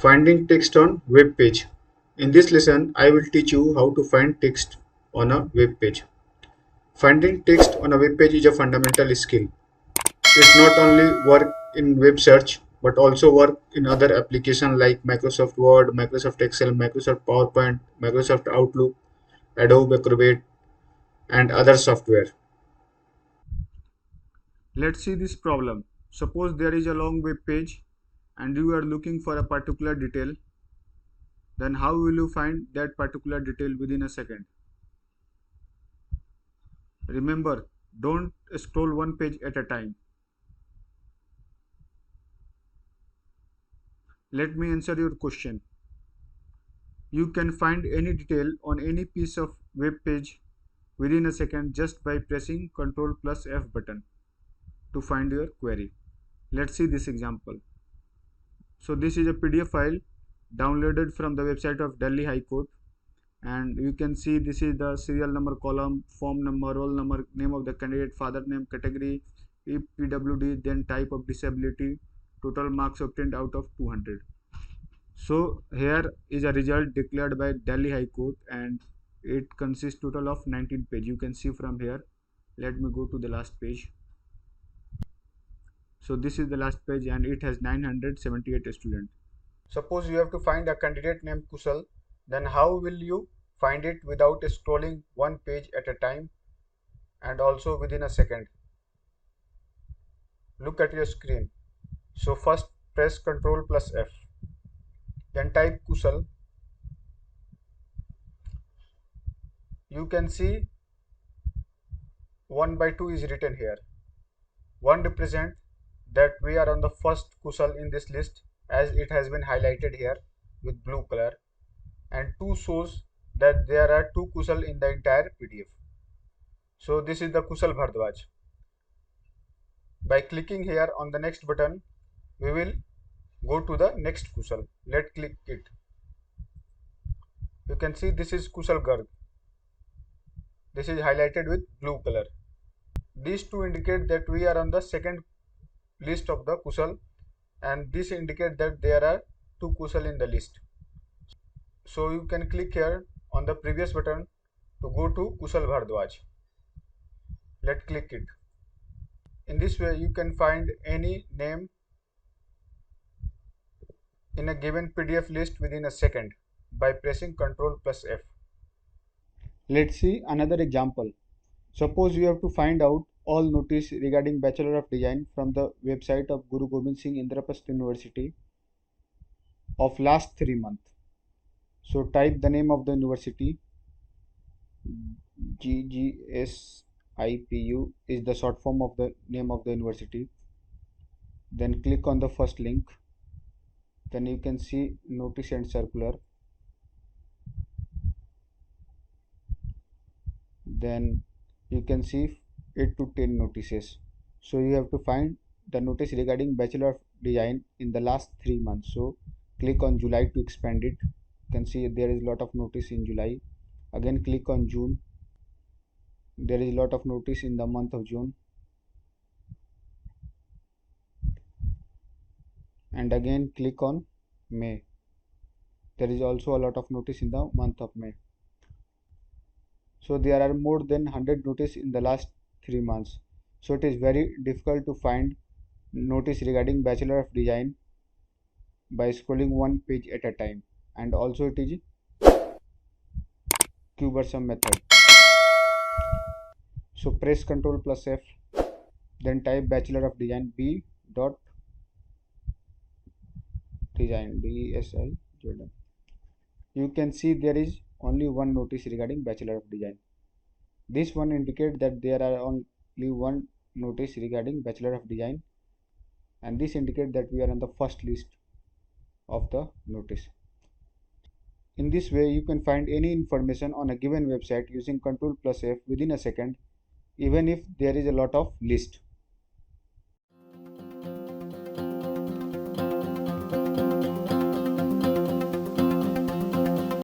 Finding text on web page. In this lesson, I will teach you how to find text on a web page. Finding text on a web page is a fundamental skill. It not only work in web search but also work in other applications like Microsoft Word, Microsoft Excel, Microsoft PowerPoint, Microsoft Outlook, Adobe Acrobat, and other software. Let's see this problem. Suppose there is a long web page and you are looking for a particular detail. Then how will you find that particular detail within a second? Remember, don't scroll one page at a time. Let me answer your question. You can find any detail on any piece of web page within a second just by pressing Ctrl plus F button to find your query. Let's see this example. So this is a PDF file downloaded from the website of Delhi High Court, and you can see this is the serial number column, form number, roll number, name of the candidate, father name, category, PWD, then type of disability, total marks obtained out of 200. So here is a result declared by Delhi High Court, and it consists total of 19 page. You can see from here. Let me go to the last page. So this is the last page and it has 978 students. Suppose you have to find a candidate named Kusal, then how will you find it without scrolling one page at a time and also within a second? Look at your screen. So first press Ctrl plus F. Then type Kusal. You can see 1 by 2 is written here. 1 represents that we are on the first Kusal in this list as it has been highlighted here with blue color, and 2 shows that there are 2 Kusal in the entire PDF. So this is the Kusal Bhardwaj. By clicking here on the next button, we will go to the next Kusal. Let's click it. You can see this is Kusal Garg. This is highlighted with blue color. These two indicate that we are on the second list of the Kusal, and this indicates that there are 2 Kusal in the list. So you can click here on the previous button to go to Kusal Bhardwaj. Let's click it. In this way you can find any name in a given PDF list within a second by pressing Ctrl plus F. Let's see another example. Suppose you have to find out all notice regarding Bachelor of Design from the website of Guru Gobind Singh Indraprasth University of last 3 months. So type the name of the university. GGSIPU is the short form of the name of the university. Then click on the first link. Then you can see notice and circular. Then you can see 8 to 10 notices. So you have to find the notice regarding Bachelor of Design in the last 3 months. So click on July to expand it. You can see there is a lot of notice in July. Again click on June. There is a lot of notice in the month of June. And again click on May. There is also a lot of notice in the month of May. So there are more than 100 notice in the last 3 months. So it is very difficult to find notice regarding Bachelor of Design by scrolling one page at a time, and also it is cumbersome method. So press Ctrl plus F, then type Bachelor of Design B dot design DESI. You can see there is only one notice regarding Bachelor of Design. This one indicates that there are only one notice regarding Bachelor of Design, and this indicates that we are on the first list of the notice. In this way you can find any information on a given website using Ctrl plus F within a second, even if there is a lot of list.